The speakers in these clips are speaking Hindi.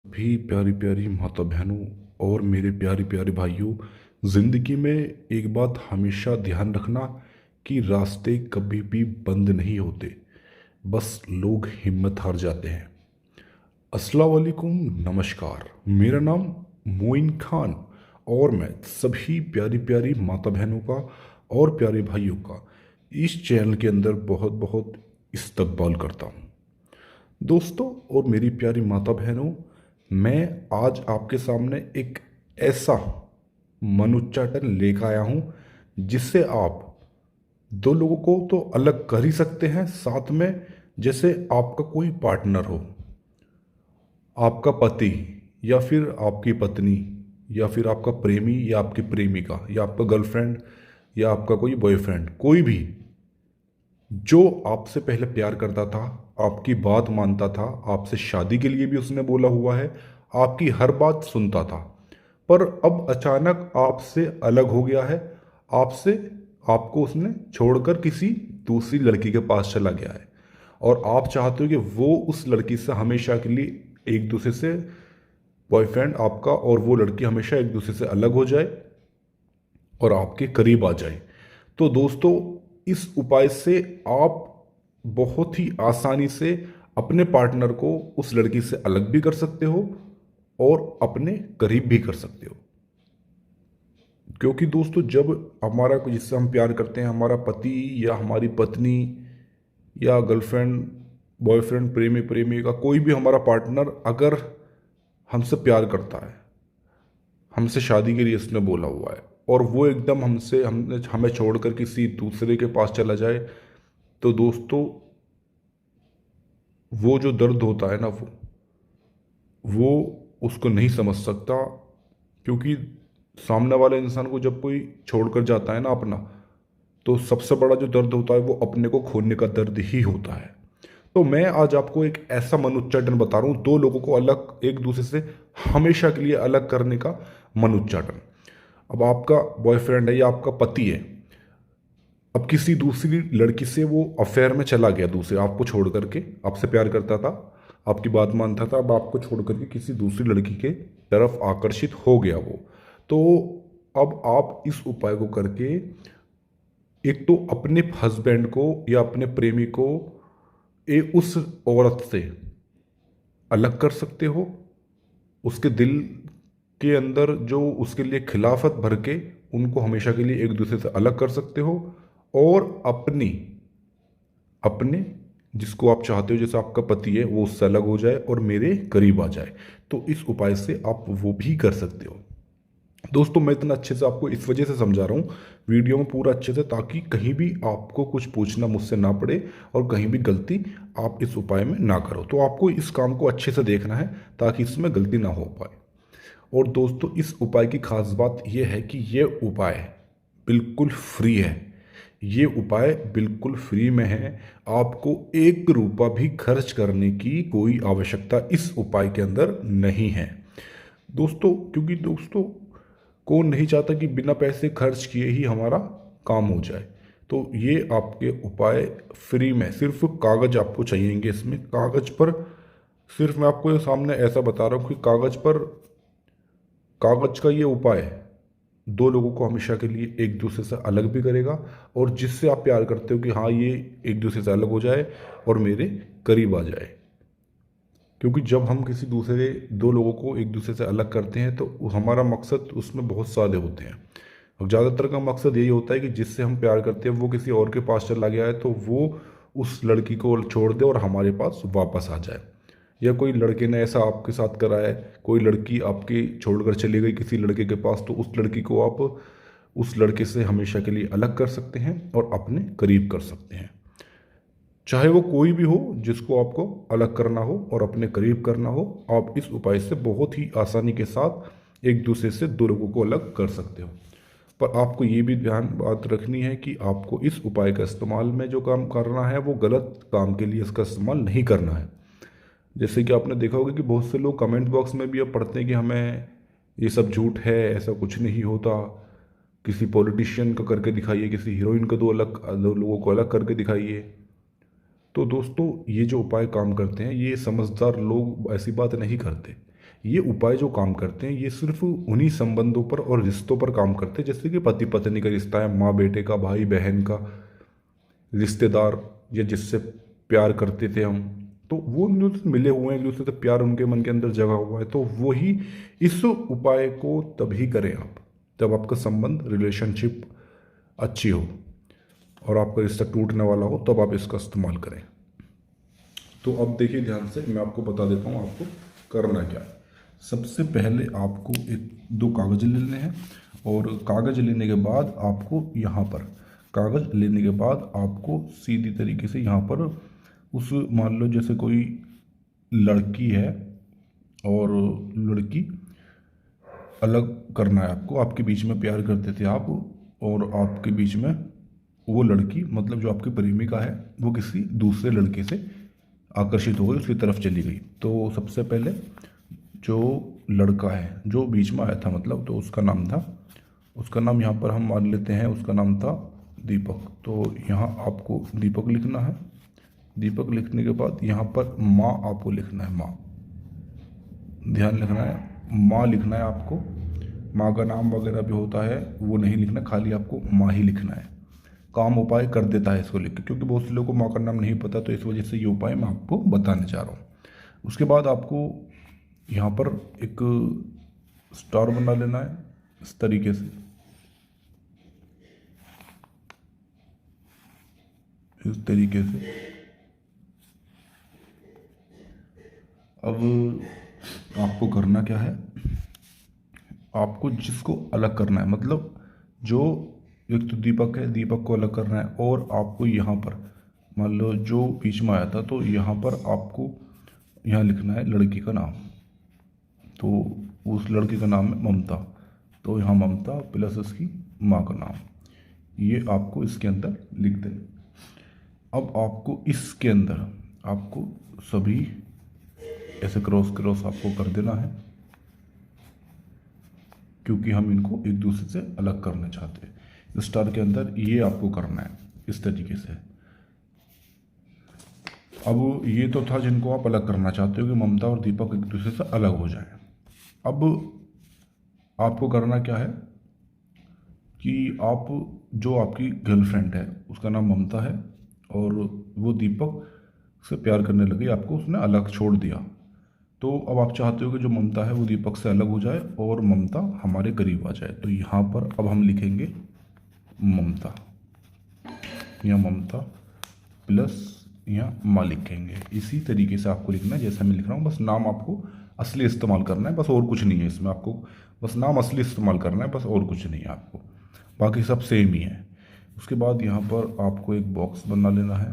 भी प्यारी प्यारी माता बहनों और मेरे प्यारे प्यारे भाइयों, ज़िंदगी में एक बात हमेशा ध्यान रखना कि रास्ते कभी भी बंद नहीं होते, बस लोग हिम्मत हार जाते हैं। अस्सलाम वालेकुम, नमस्कार। मेरा नाम मोइन खान और मैं सभी प्यारी प्यारी माता बहनों का और प्यारे भाइयों का इस चैनल के अंदर बहुत बहुत इस्तकबाल करता हूँ। दोस्तों और मेरी प्यारी माता बहनों, मैं आज आपके सामने एक ऐसा मनोच्चाटन लेकर आया हूँ जिससे आप दो लोगों को तो अलग कर ही सकते हैं, साथ में जैसे आपका कोई पार्टनर हो, आपका पति या फिर आपकी पत्नी या फिर आपका प्रेमी या आपकी प्रेमिका या आपका गर्लफ्रेंड या आपका कोई बॉयफ्रेंड, कोई भी जो आपसे पहले प्यार करता था, आपकी बात मानता था, आपसे शादी के लिए भी उसने बोला हुआ है, आपकी हर बात सुनता था, पर अब अचानक आपसे अलग हो गया है। आपसे आपको उसने छोड़कर किसी दूसरी लड़की के पास चला गया है और आप चाहते हो कि वो उस लड़की से हमेशा के लिए एक दूसरे से, बॉयफ्रेंड आपका और वो लड़की हमेशा एक दूसरे से अलग हो जाए और आपके करीब आ जाए। तो दोस्तों, इस उपाय से आप बहुत ही आसानी से अपने पार्टनर को उस लड़की से अलग भी कर सकते हो और अपने करीब भी कर सकते हो। क्योंकि दोस्तों, जब हमारा कोई, जिससे हम प्यार करते हैं, हमारा पति या हमारी पत्नी या गर्लफ्रेंड, बॉयफ्रेंड, प्रेमी प्रेमिका, कोई भी हमारा पार्टनर अगर हमसे प्यार करता है, हमसे शादी के लिए उसने बोला हुआ है और वो एकदम हमसे हमने हमें छोड़कर किसी दूसरे के पास चला जाए, तो दोस्तों वो जो दर्द होता है ना, वो उसको नहीं समझ सकता। क्योंकि सामने वाले इंसान को जब कोई छोड़कर जाता है ना अपना, तो सबसे बड़ा जो दर्द होता है वो अपने को खोने का दर्द ही होता है। तो मैं आज आपको एक ऐसा मनोच्चाटन बता रहा हूँ, दो लोगों को अलग, एक दूसरे से हमेशा के लिए अलग करने का मनोच्चाटन। अब आपका बॉयफ्रेंड है या आपका पति है, अब किसी दूसरी लड़की से वो अफेयर में चला गया, दूसरे आपको छोड़ करके, आपसे प्यार करता था, आपकी बात मानता था, अब आपको छोड़ करके किसी दूसरी लड़की के तरफ आकर्षित हो गया वो। तो अब आप इस उपाय को करके एक तो अपने हस्बैंड को या अपने प्रेमी को उस औरत से अलग कर सकते हो। उसके दिल के अंदर जो उसके लिए खिलाफत भर के उनको हमेशा के लिए एक दूसरे से अलग कर सकते हो और अपनी अपने जिसको आप चाहते हो, जैसे आपका पति है, वो उससे अलग हो जाए और मेरे करीब आ जाए। तो इस उपाय से आप वो भी कर सकते हो। दोस्तों, मैं इतना अच्छे से आपको इस वजह से समझा रहा हूँ वीडियो में पूरा अच्छे से, ताकि कहीं भी आपको कुछ पूछना मुझसे ना पड़े और कहीं भी गलती आप इस उपाय में ना करो। तो आपको इस काम को अच्छे से देखना है ताकि इसमें गलती ना हो पाए। और दोस्तों, इस उपाय की खास बात यह है कि यह उपाय बिल्कुल फ्री है। ये उपाय बिल्कुल फ्री में है। आपको 1 रुपया भी खर्च करने की कोई आवश्यकता इस उपाय के अंदर नहीं है दोस्तों। क्योंकि दोस्तों, कौन नहीं चाहता कि बिना पैसे खर्च किए ही हमारा काम हो जाए। तो ये आपके उपाय फ्री में, सिर्फ कागज आपको चाहिएंगे। इसमें कागज पर, सिर्फ मैं आपको ये सामने ऐसा बता रहा हूँ कि कागज पर, कागज का ये उपाय दो लोगों को हमेशा के लिए एक दूसरे से अलग भी करेगा और जिससे आप प्यार करते हो कि हाँ, ये एक दूसरे से अलग हो जाए और मेरे करीब आ जाए। क्योंकि जब हम किसी दूसरे, दो लोगों को एक दूसरे से अलग करते हैं तो हमारा मकसद उसमें बहुत सारे होते हैं। और ज़्यादातर का मकसद यही होता है कि जिससे हम प्यार करते हैं वो किसी और के पास चला गया है, तो वो उस लड़की को छोड़ दे और हमारे पास वापस आ जाए। या कोई लड़के ने ऐसा आपके साथ करा है, कोई लड़की आपकी छोड़कर चली गई किसी लड़के के पास, तो उस लड़की को आप उस लड़के से हमेशा के लिए अलग कर सकते हैं और अपने करीब कर सकते हैं। चाहे वो कोई भी हो जिसको आपको अलग करना हो और अपने करीब करना हो, आप इस उपाय से बहुत ही आसानी के साथ एक दूसरे से दो लोगों को अलग कर सकते हो। पर आपको ये भी ध्यान बात रखनी है कि आपको इस उपाय का इस्तेमाल में जो काम करना है वो गलत काम के लिए इसका इस्तेमाल नहीं करना है। जैसे कि आपने देखा होगा कि बहुत से लोग कमेंट बॉक्स में भी अब पढ़ते हैं कि हमें ये सब झूठ है, ऐसा कुछ नहीं होता, किसी पॉलिटिशियन का करके दिखाइए, किसी हीरोइन को दो लोगों को अलग करके दिखाइए। तो दोस्तों ये जो उपाय काम करते हैं, ये समझदार लोग ऐसी बात नहीं करते। ये उपाय जो काम करते हैं ये सिर्फ उन्हीं संबंधों पर और रिश्तों पर काम करते हैं, जैसे कि पति पत्नी का रिश्ता है, माँ बेटे का, भाई बहन का, रिश्तेदार, या जिससे प्यार करते थे हम, तो वो जो मिले हुए हैं, एक दूसरे से प्यार उनके मन के अंदर जगा हुआ है, तो वही इस उपाय को तभी करें आप जब आपका संबंध, रिलेशनशिप अच्छी हो और आपका रिश्ता टूटने वाला हो, तब आप इसका इस्तेमाल करें। तो अब देखिए ध्यान से, मैं आपको बता देता हूँ आपको करना क्या है। सबसे पहले आपको एक दो कागज़ लेने हैं, और कागज़ लेने के बाद आपको यहाँ पर, कागज़ लेने के बाद आपको सीधी तरीके से यहाँ पर उस, मान लो जैसे कोई लड़की है और लड़की अलग करना है आपको, आपके बीच में प्यार करते थे आप, और आपके बीच में वो लड़की, मतलब जो आपकी प्रेमिका है, वो किसी दूसरे लड़के से आकर्षित हो गई, उसकी तरफ चली गई। तो सबसे पहले जो लड़का है जो बीच में आया था, मतलब तो उसका नाम था, उसका नाम यहाँ पर हम मान लेते हैं, उसका नाम था दीपक। तो यहाँ आपको दीपक लिखना है। दीपक लिखने के बाद यहाँ पर माँ आपको लिखना है, माँ, ध्यान रखना है, माँ लिखना है आपको। माँ का नाम वगैरह भी होता है वो नहीं लिखना, खाली आपको माँ ही लिखना है। काम उपाय कर देता है इसको लिख के, क्योंकि बहुत से लोगों को माँ का नाम नहीं पता, तो इस वजह से ये उपाय मैं आपको बताने चाह रहा हूँ। उसके बाद आपको यहाँ पर एक स्टार बना लेना है इस तरीके से, इस तरीके से। अब आपको करना क्या है, आपको जिसको अलग करना है, मतलब जो, एक तो दीपक है, दीपक को अलग करना है, और आपको यहाँ पर मान लो जो बीच में आया था, तो यहाँ पर आपको यहाँ लिखना है लड़की का नाम। तो उस लड़की का नाम है ममता, तो यहाँ ममता प्लस उसकी माँ का नाम, ये आपको इसके अंदर लिख देना। अब आपको इसके अंदर आपको सभी ऐसे क्रॉस क्रॉस आपको कर देना है, क्योंकि हम इनको एक दूसरे से अलग करना चाहते हैं। स्टार के अंदर ये आपको करना है इस तरीके से। अब ये तो था जिनको आप अलग करना चाहते हो कि ममता और दीपक एक दूसरे से अलग हो जाए। अब आपको करना क्या है कि आप, जो आपकी गर्लफ्रेंड है उसका नाम ममता है, और वो दीपक से प्यार करने लगी, आपको उसने अलग छोड़ दिया। तो अब आप चाहते हो कि जो ममता है वो दीपक से अलग हो जाए और ममता हमारे करीब आ जाए। तो यहाँ पर अब हम लिखेंगे ममता, यहाँ ममता प्लस यहाँ माँ लिखेंगे। इसी तरीके से आपको लिखना है जैसा मैं लिख रहा हूँ, बस नाम आपको असली इस्तेमाल करना है, बस और कुछ नहीं है इसमें। आपको बस नाम असली इस्तेमाल करना है, बस और कुछ नहीं है आपको, बाकी सब सेम ही है। उसके बाद यहाँ पर आपको एक बॉक्स बना लेना है,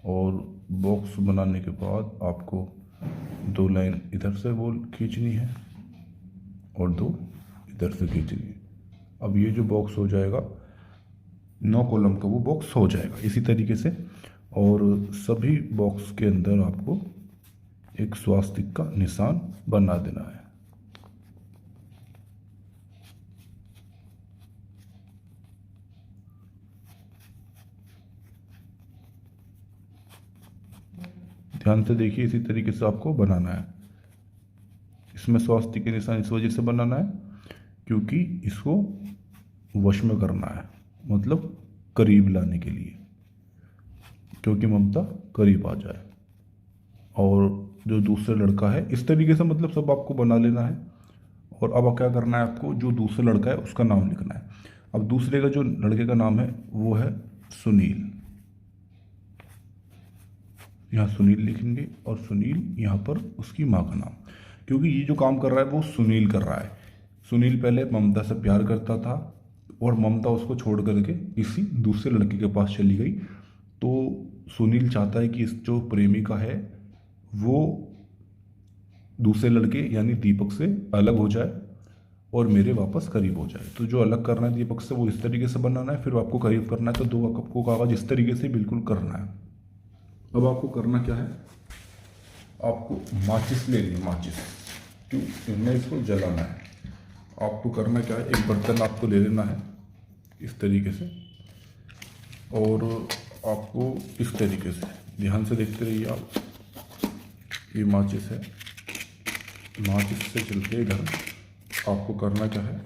और बॉक्स बनाने के बाद आपको दो लाइन इधर से वो खींचनी है और दो इधर से खींचनी है। अब ये जो बॉक्स हो जाएगा 9 कॉलम का, वो बॉक्स हो जाएगा इसी तरीके से। और सभी बॉक्स के अंदर आपको एक स्वास्तिक का निशान बना देना है। ध्यान से देखिए, इसी तरीके से आपको बनाना है। इसमें स्वास्तिक के निशान इस वजह से बनाना है क्योंकि इसको वश में करना है, मतलब करीब लाने के लिए, क्योंकि ममता करीब आ जाए। और जो दूसरा लड़का है, इस तरीके से मतलब सब आपको बना लेना है। और अब क्या करना है आपको, जो दूसरा लड़का है उसका नाम लिखना है। अब दूसरे का जो लड़के का नाम है वो है सुनील, यहाँ सुनील लिखेंगे, और सुनील यहाँ पर उसकी माँ का नाम, क्योंकि ये जो काम कर रहा है वो सुनील कर रहा है। सुनील पहले ममता से प्यार करता था और ममता उसको छोड़ करके किसी दूसरे लड़के के पास चली गई। तो सुनील चाहता है कि इस जो प्रेमिका है वो दूसरे लड़के यानी दीपक से अलग हो जाए और मेरे वापस करीब हो जाए। तो जो अलग करना है दीपक से वो इस तरीके से बनाना है, फिर आपको करीब करना है तो दो आपको कागज इस तरीके से बिल्कुल करना है। अब आपको करना क्या है, आपको माचिस लेनी है, माचिस, क्यों, इनमें इसको जलाना है। आपको करना क्या है, एक बर्तन आपको ले लेना है इस तरीके से, और आपको इस तरीके से ध्यान से देखते रहिए आप। ये माचिस है, माचिस से चलते इधर आपको करना क्या है,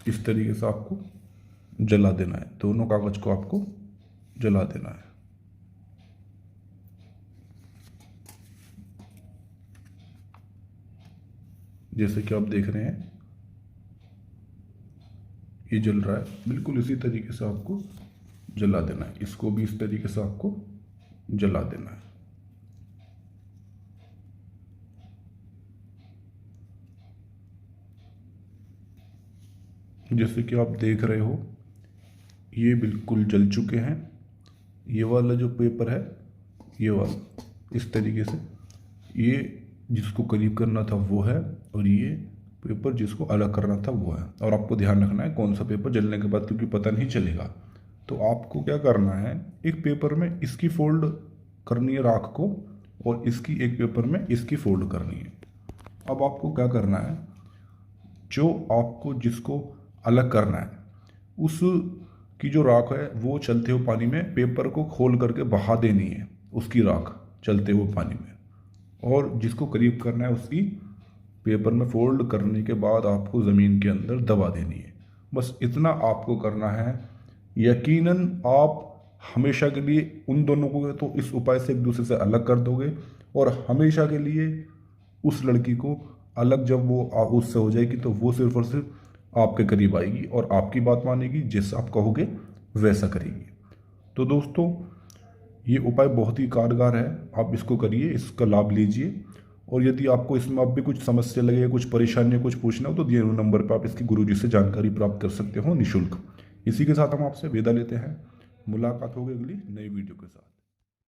इस तरीके से आपको जला देना है। दोनों कागज को आपको जला देना है। जैसे कि आप देख रहे हैं ये जल रहा है, बिल्कुल इसी तरीके से आपको जला देना है। इसको भी इस तरीके से आपको जला देना है। जैसे कि आप देख रहे हो ये बिल्कुल जल चुके हैं। ये वाला जो पेपर है, ये वाला इस तरीके से, ये जिसको करीब करना था वो है, और ये पेपर जिसको अलग करना था वो है। और आपको ध्यान रखना है कौन सा पेपर जलने के बाद, क्योंकि पता नहीं चलेगा। तो आपको क्या करना है, एक पेपर में इसकी फोल्ड करनी है राख को, और इसकी एक पेपर में इसकी फोल्ड करनी है। अब आपको क्या करना है, जो आपको जिसको अलग करना है उस की जो राख है वो चलते हुए पानी में पेपर को खोल करके बहा देनी है, उसकी राख चलते हुए पानी में। और जिसको करीब करना है उसकी पेपर में फोल्ड करने के बाद आपको ज़मीन के अंदर दबा देनी है। बस इतना आपको करना है। यकीनन आप हमेशा के लिए उन दोनों को तो इस उपाय से एक दूसरे से अलग कर दोगे, और हमेशा के लिए उस लड़की को अलग जब वो उससे हो जाएगी तो वो सिर्फ और सिर्फ आपके करीब आएगी और आपकी बात मानेगी, जैसा आप कहोगे वैसा करेगी। तो दोस्तों ये उपाय बहुत ही कारगर है, आप इसको करिए, इसका लाभ लीजिए। और यदि आपको इसमें अब भी कुछ समस्या लगे, कुछ परेशानी, कुछ पूछना हो तो दिए हुए नंबर पर आप इसकी गुरुजी से जानकारी प्राप्त कर सकते हो निःशुल्क। इसी के साथ हम आपसे विदा लेते हैं। मुलाकात होगी अगली नई वीडियो के साथ।